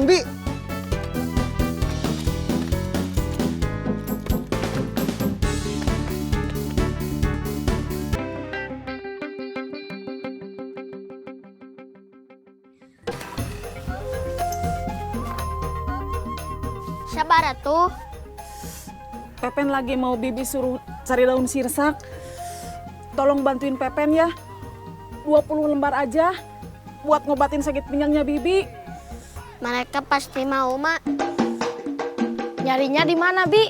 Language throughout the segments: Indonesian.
Bi. Sabar atuh. Pepen lagi mau Bibi suruh cari daun sirsak. Tolong bantuin Pepen ya. 20 lembar aja buat ngobatin sakit pinggangnya Bibi. Mereka pasti mau, Mak. Nyarinya di mana, Bi?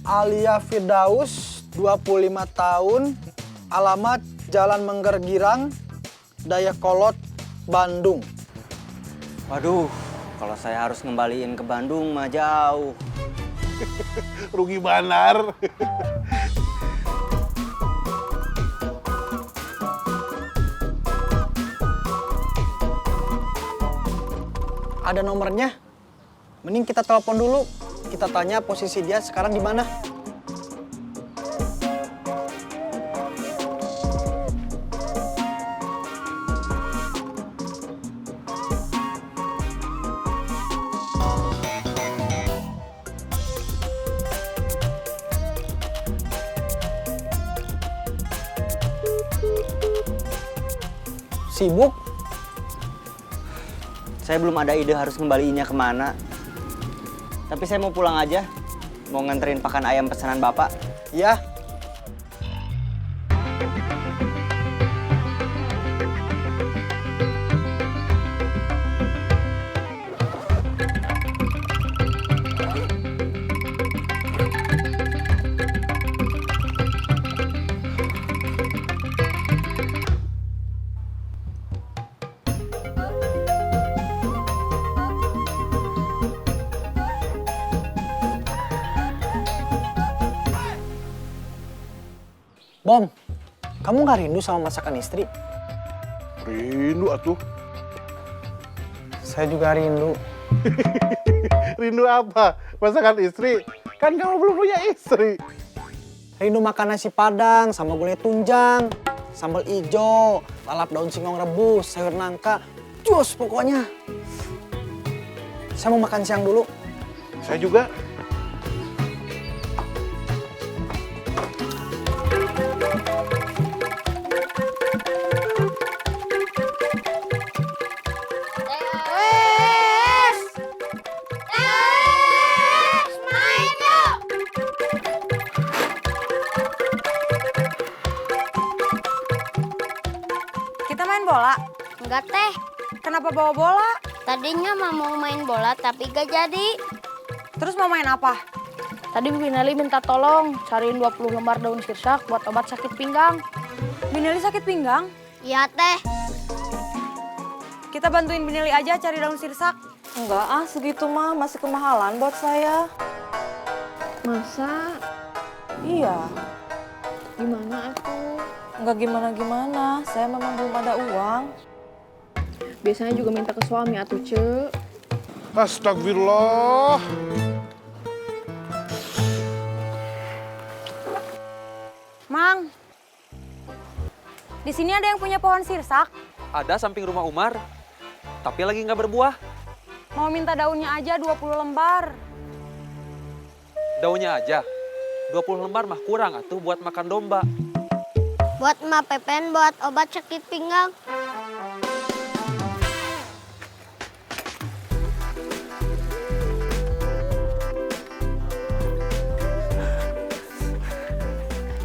Alia Firdaus, 25 tahun, alamat Jalan Mengger Girang, Dayakolot, Bandung. Waduh, kalau saya harus ngembaliin ke Bandung mah jauh. Rugi banar. Ada nomornya? Mending kita telepon dulu. Kita tanya posisi dia sekarang di mana. Sibuk? Saya belum ada ide harus ngembaliinnya kemana. Tapi saya mau pulang aja. Mau nganterin pakan ayam pesanan Bapak. Ya. Bom, kamu nggak rindu sama masakan istri? Rindu atuh. Saya juga rindu. Rindu apa? Masakan istri? Kan kamu belum punya istri. Rindu makan nasi padang sama gulai tunjang, sambal ijo, lalap daun singkong rebus, sayur nangka, jus pokoknya. Saya mau makan siang dulu. Saya juga. Kita main bola? Enggak, Teh. Kenapa bawa bola? Tadinya mau main bola tapi gak jadi. Terus mau main apa? Tadi Binali minta tolong cariin 20 lembar daun sirsak buat obat sakit pinggang. Binili sakit pinggang? Iya, Teh. Kita bantuin Binili aja cari daun sirsak. Enggak ah, segitu mah masih kemahalan buat saya. Masa? Iya, Gimana aku? enggak gimana-gimana. Saya memang belum ada uang. Biasanya juga minta ke suami atuh, Ce. Astagfirullah. Mang, di sini ada yang punya pohon sirsak. Ada samping rumah Umar, tapi lagi nggak berbuah. Mau minta daunnya aja 20 lembar. Daunnya aja. 20 lembar mah kurang atuh buat makan domba. Buat Emak Pepen buat obat sakit pinggang.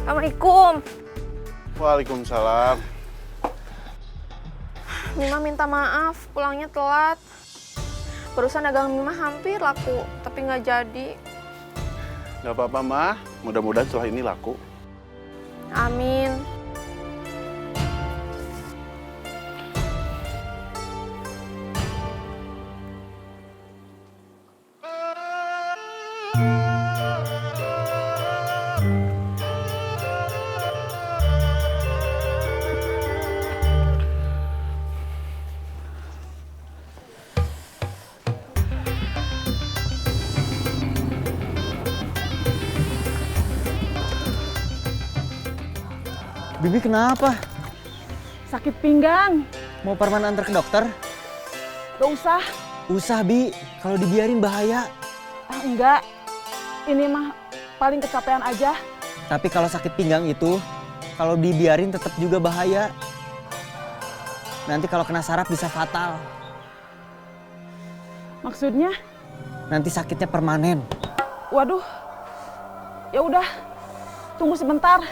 Assalamualaikum. Waalaikumsalam. Mima minta maaf, pulangnya telat. Barusan dagang Mima hampir laku, tapi nggak jadi. Gak apa-apa, Mah. Mudah-mudahan setelah ini laku. Amin. Bibi kenapa? Sakit pinggang. Mau Parman antar ke dokter? Gak usah. Usah, Bi. Kalau dibiarin bahaya. Ah, enggak. Ini mah paling kecapean aja. Tapi kalau sakit pinggang itu, kalau dibiarin tetap juga bahaya. Nanti kalau kena saraf bisa fatal. Maksudnya? Nanti sakitnya permanen. Waduh. Ya udah. Tunggu sebentar.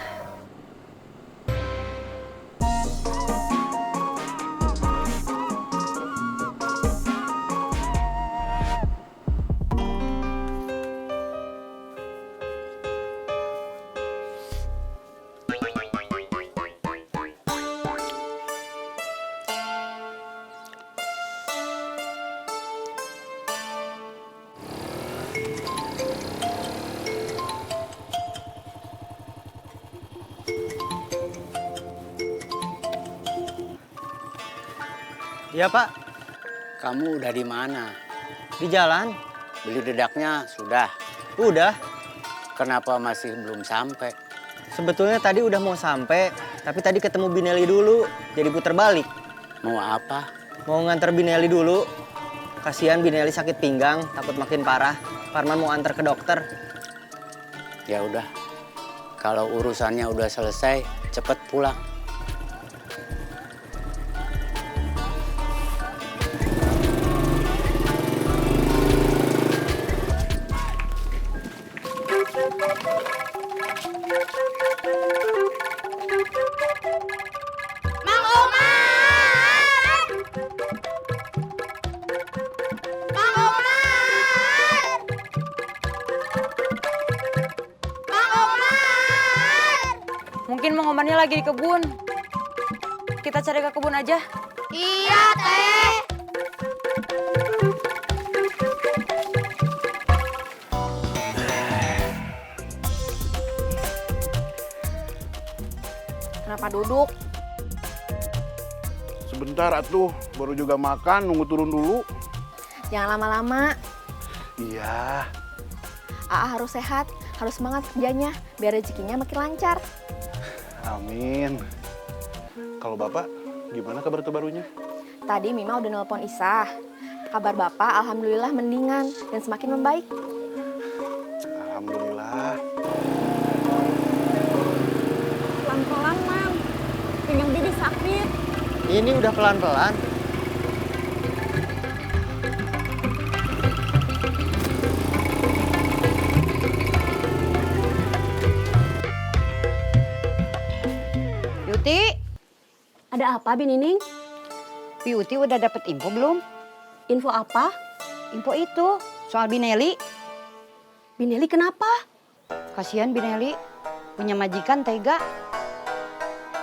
Iya, Pak. Kamu udah di mana? Di jalan. Beli dedaknya sudah. Udah. Kenapa masih belum sampai? Sebetulnya tadi udah mau sampai, tapi tadi ketemu Binelli dulu, jadi puter balik. Mau apa? Mau nganter Binelli dulu. Kasihan Binelli sakit pinggang, takut makin parah. Parman mau antar ke dokter. Ya udah. Kalau urusannya udah selesai, cepet pulang. Mang Omar! Mang Omar! Mang Omar! Mungkin Mang Omarnya lagi di kebun. Kita cari ke kebun aja. Iya, Teh. Kenapa duduk? Sebentar atuh, baru juga makan, nunggu turun dulu. Jangan lama-lama. Iya. Aa harus sehat, harus semangat kerjanya, biar rezekinya makin lancar. Amin. Kalau Bapak, gimana kabar terbarunya? Tadi Mima udah nelpon Isah. Kabar Bapak alhamdulillah mendingan dan semakin membaik. Alhamdulillah. Pelan-pelan, Mang. Pinggang Bibi sakit. Ini udah pelan-pelan. Yuti, Ada apa, Binining? Yuti udah dapet info belum? Info apa? Info itu, soal Binelli. Binelli kenapa? Kasihan Binelli, punya majikan tega.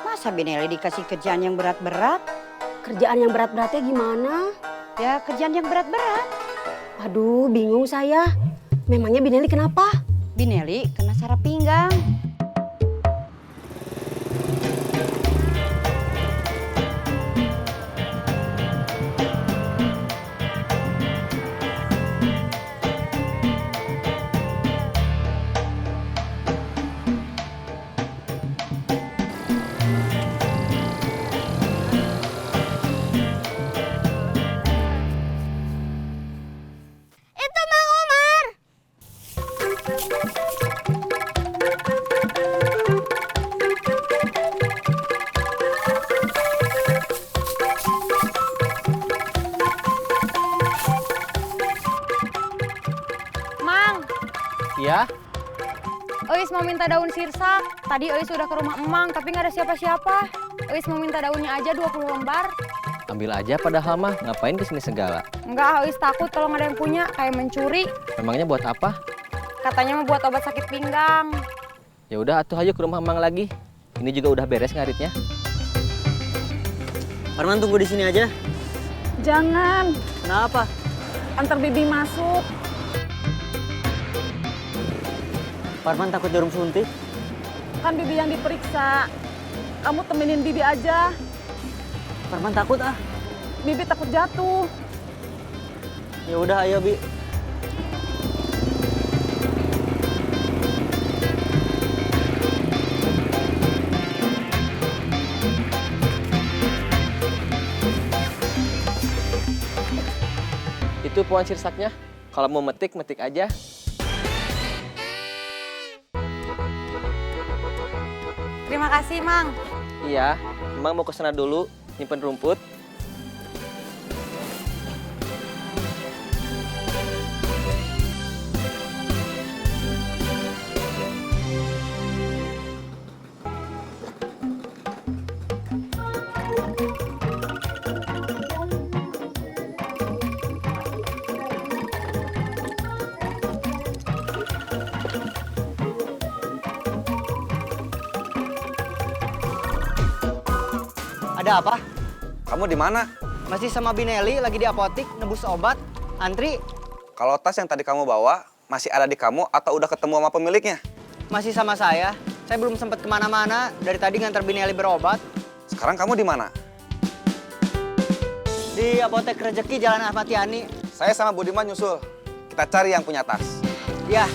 Masa Binelli dikasih kerjaan yang berat-berat? Kerjaan yang berat-beratnya gimana? Ya kerjaan yang berat-berat. Aduh, bingung saya. Memangnya Binelli kenapa? Binelli kena saraf pinggang. Itu Mang Omar! Mang, Iya? Eis mau minta daun sirsak. Tadi Eis udah ke rumah Emang, tapi nggak ada siapa-siapa. Eis mau minta daunnya aja 20 lembar. Ambil aja padahal mah, ngapain kesini segala? Enggak, Eis takut kalau nggak ada yang punya, kayak mencuri. Memangnya buat apa? Katanya mau buat obat sakit pinggang. Ya udah atuh ayo ke rumah Mang lagi. Ini juga udah beres ngaritnya. Parman tunggu di sini aja. Jangan. Kenapa? Antar Bibi masuk. Parman takut jarum suntik. Kan Bibi yang diperiksa. Kamu temenin Bibi aja. Parman takut ah. Bibi takut jatuh. Ya udah ayo Bi. Itu pohon sirsaknya. Kalau mau metik, metik aja. Terima kasih, Mang. Iya, Mang mau ke sana dulu, nyimpen rumput. Ada apa? Kamu di mana? Masih sama Binelli, lagi di apotik, nebus obat. Antri. Kalau tas yang tadi kamu bawa masih ada di kamu atau udah ketemu sama pemiliknya? Masih sama saya. Saya belum sempat kemana-mana. Dari tadi nganter Binelli berobat. Sekarang kamu di mana? Di apotek Rezeki Jalan Ahmad Yani. Saya sama Budiman nyusul. Kita cari yang punya tas. Ya.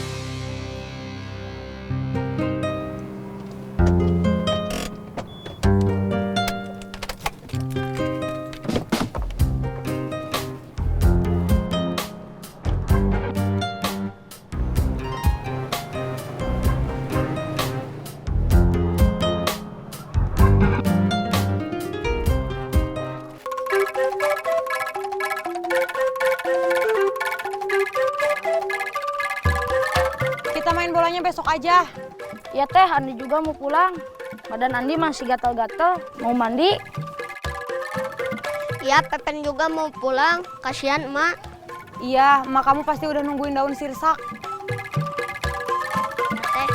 Kita main bolanya besok aja. Ya teh, Andi juga mau pulang. Badan Andi masih gatal-gatal, mau mandi. Ya, Pepen juga mau pulang. Kasihan emak. Iya, emak kamu pasti udah nungguin daun sirsak. Teh.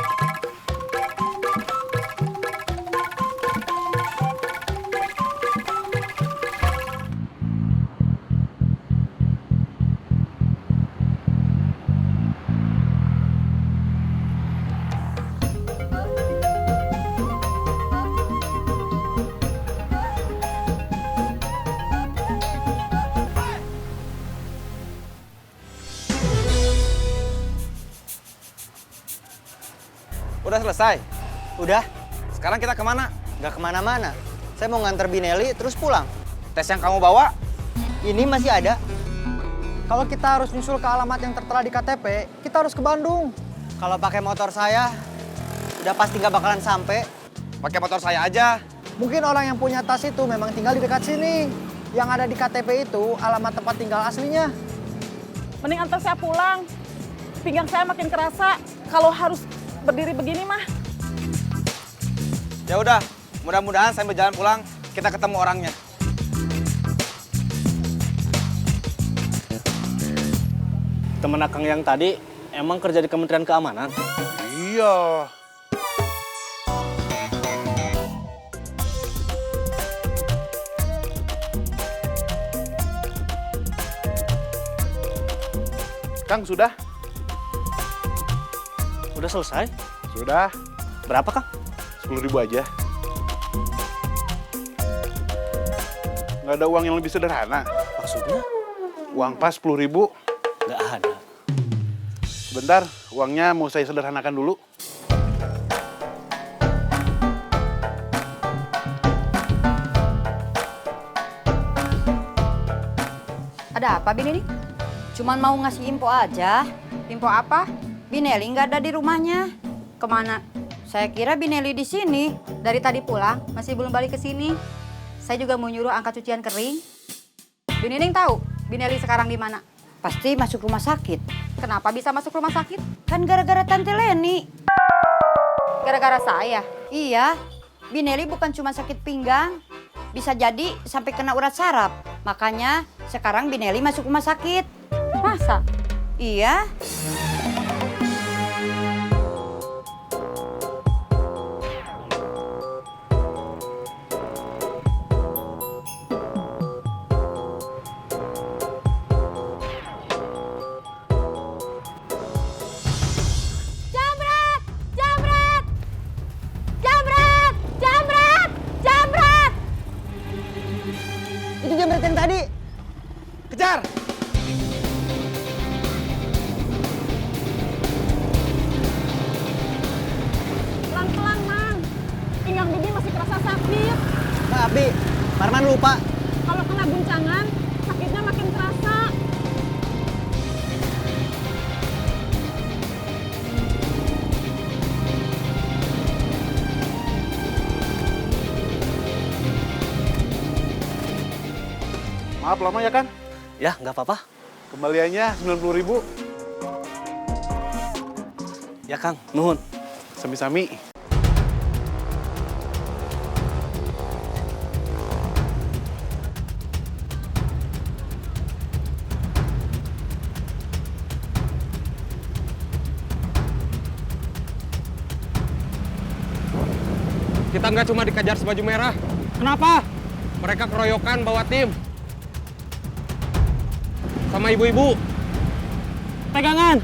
Udah selesai? Udah, Sekarang kita kemana? nggak kemana-mana. Saya mau nganter Binelli terus pulang. Tes yang kamu bawa? Ini masih ada. Kalau kita harus nyusul ke alamat yang tertera di KTP, kita harus ke Bandung. Kalau pakai motor saya, udah pasti nggak bakalan sampai. Pakai motor saya aja. Mungkin orang yang punya tas itu memang tinggal di dekat sini. Yang ada di KTP itu alamat tempat tinggal aslinya. Mending antar saya pulang. Pinggang saya makin kerasa kalau harus berdiri begini mah. Ya udah, mudah-mudahan sambil jalan pulang kita ketemu orangnya. Temen Akang yang tadi emang kerja di Kementerian Keamanan? Iya. Kang, sudah? Udah selesai? Sudah. Berapa, Kang? 10.000 aja. Nggak ada uang yang lebih sederhana. Maksudnya? Uang pas 10.000. Nggak ada. Sebentar, uangnya mau saya sederhanakan dulu. Ada apa, Binelli? Cuman mau ngasih info aja. Info apa? Binelli nggak ada di rumahnya. Kemana? Saya kira Binelli di sini. Dari tadi pulang, masih belum balik ke sini. Saya juga mau nyuruh angkat cucian kering. Binining tahu Binelli sekarang di mana? Pasti masuk rumah sakit. Kenapa bisa masuk rumah sakit? Kan gara-gara Tante Leni. Gara-gara saya? Iya. Binelli bukan cuma sakit pinggang. Bisa jadi sampai kena urat saraf. Makanya sekarang Binelli masuk rumah sakit. Masa? Iya. Jamret! Jamret! Jamret! Jamret! Jamret! Itu Jamret yang tadi. Kejar! Pelan-pelan, Mang. Pinggang Bibi masih kerasa sakit. Maaf, Bi. Marman lupa. Kalau kena guncangan, sakitnya makin kerasa. Maaf lama ya, Kang. Ya, nggak apa-apa. Kembaliannya 90.000. Ya, Kang. Nuhun. Sami-sami. Kita nggak cuma dikejar sebaju merah. Kenapa? Mereka keroyokan bawa tim. Sama ibu-ibu. Pegangan.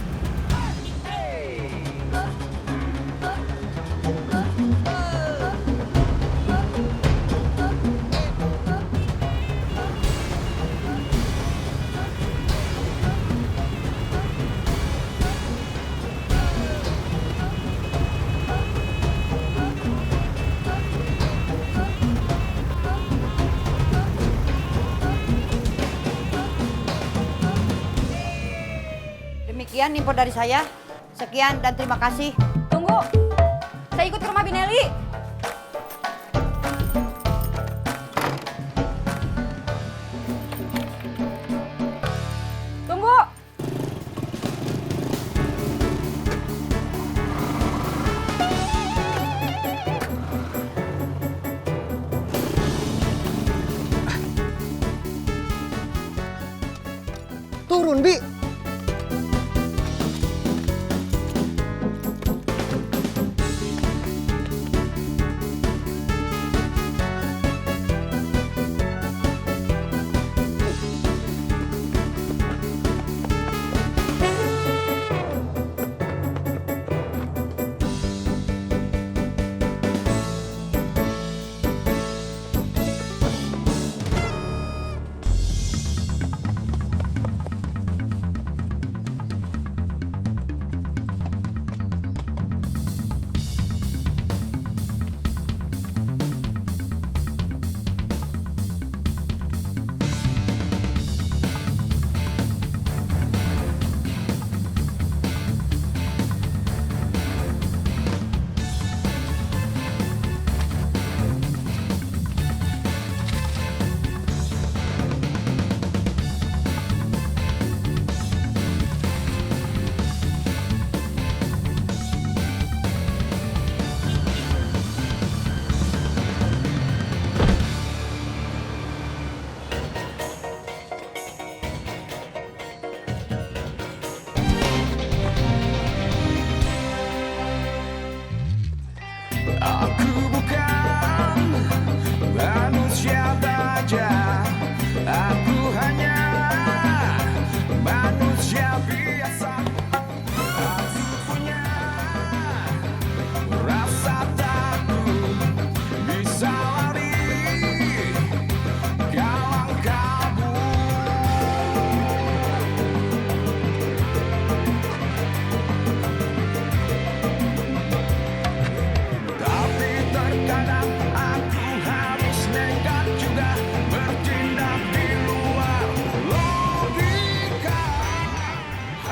Demikian info dari saya. Sekian dan terima kasih. Tunggu. Saya ikut ke rumah Bineli. Tunggu. Turun, Bi.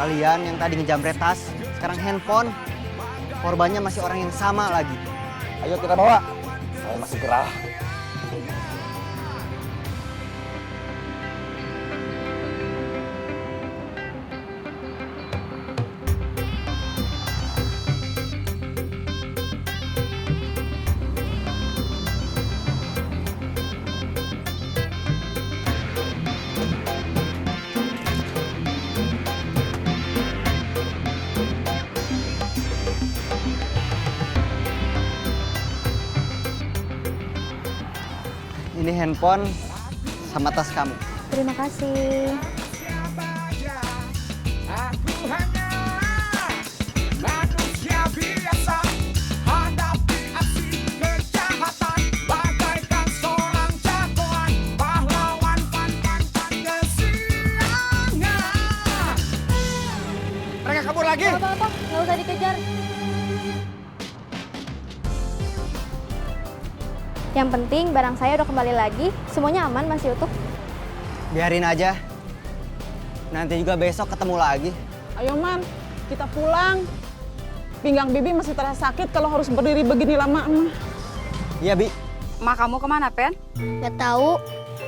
Kalian yang tadi ngejamret tas, sekarang handphone. Korbannya masih orang yang sama lagi. Ayo kita bawa. Saya masih gerah. Ini handphone sama tas kamu. Terima kasih. Mereka kabur lagi. Gak apa-apa, nggak usah dikejar. Yang penting barang saya udah kembali lagi, semuanya aman, masih utuh. Biarin aja. Nanti juga besok ketemu lagi. Ayo Man, kita pulang. Pinggang Bibi masih terasa sakit kalau harus berdiri begini lama. Iya, Bi. Mak kamu kemana, Pen? Gak tahu.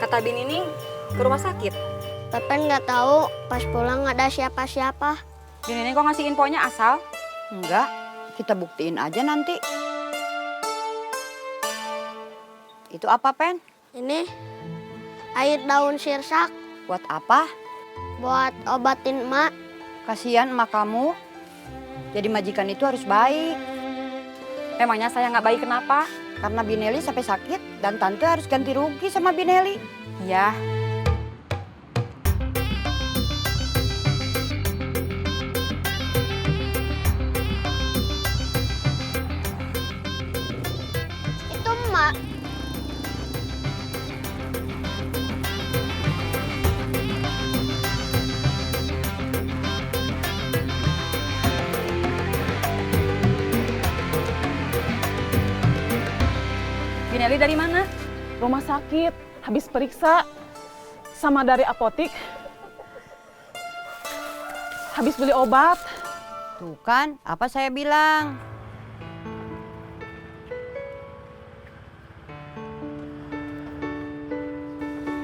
Kata Binining, ke rumah sakit? Pepen nggak tahu, pas pulang nggak ada siapa-siapa. Nenek kok ngasih infonya asal? Enggak, kita buktiin aja nanti. Itu apa, Pen? Ini air daun sirsak. Buat apa? Buat obatin emak. Kasihan emak kamu. Jadi majikan itu harus baik. Emangnya saya nggak baik kenapa? Karena Bineli sampai sakit dan tante harus ganti rugi sama Bineli. Iya. Itu emak. Bineli dari mana? Rumah sakit, habis periksa. Sama dari apotik. Habis beli obat. Tuh kan, apa saya bilang?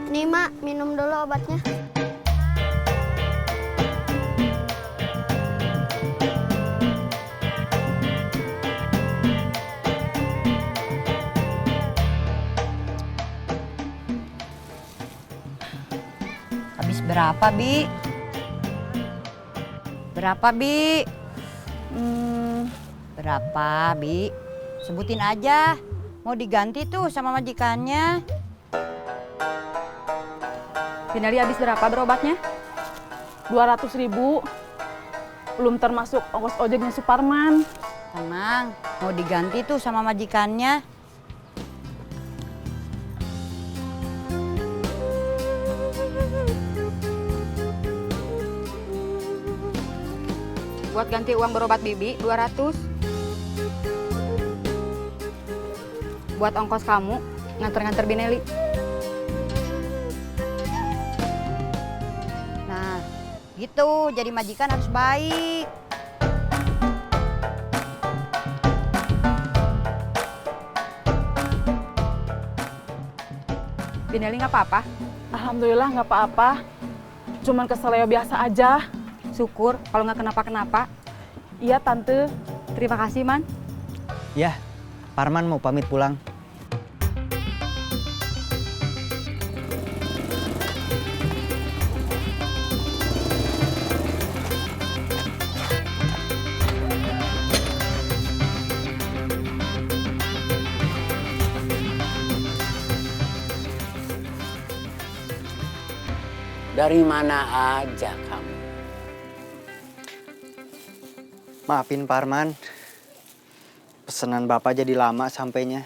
Nih mak, minum dulu obatnya. Habis berapa, Bi? Berapa, Bi? Berapa, Bi? Sebutin aja. Mau diganti tuh sama majikannya. Bineli habis berapa berobatnya? 200.000. Belum termasuk ongkos ojeknya Suparman. Tenang, mau diganti tuh sama majikannya. Buat ganti uang berobat Bibi 200. Buat ongkos kamu nganter-nganter Bineli. Nah, gitu. Jadi majikan harus baik. Bineli nggak apa-apa? Alhamdulillah nggak apa-apa. Cuman keseleo biasa aja. Syukur kalau nggak kenapa-kenapa. Iya, Tante. Terima kasih, Man. Ya, Parman mau pamit pulang. Dari mana aja kamu? Maafin Parman. Pesanan Bapak jadi lama sampainya.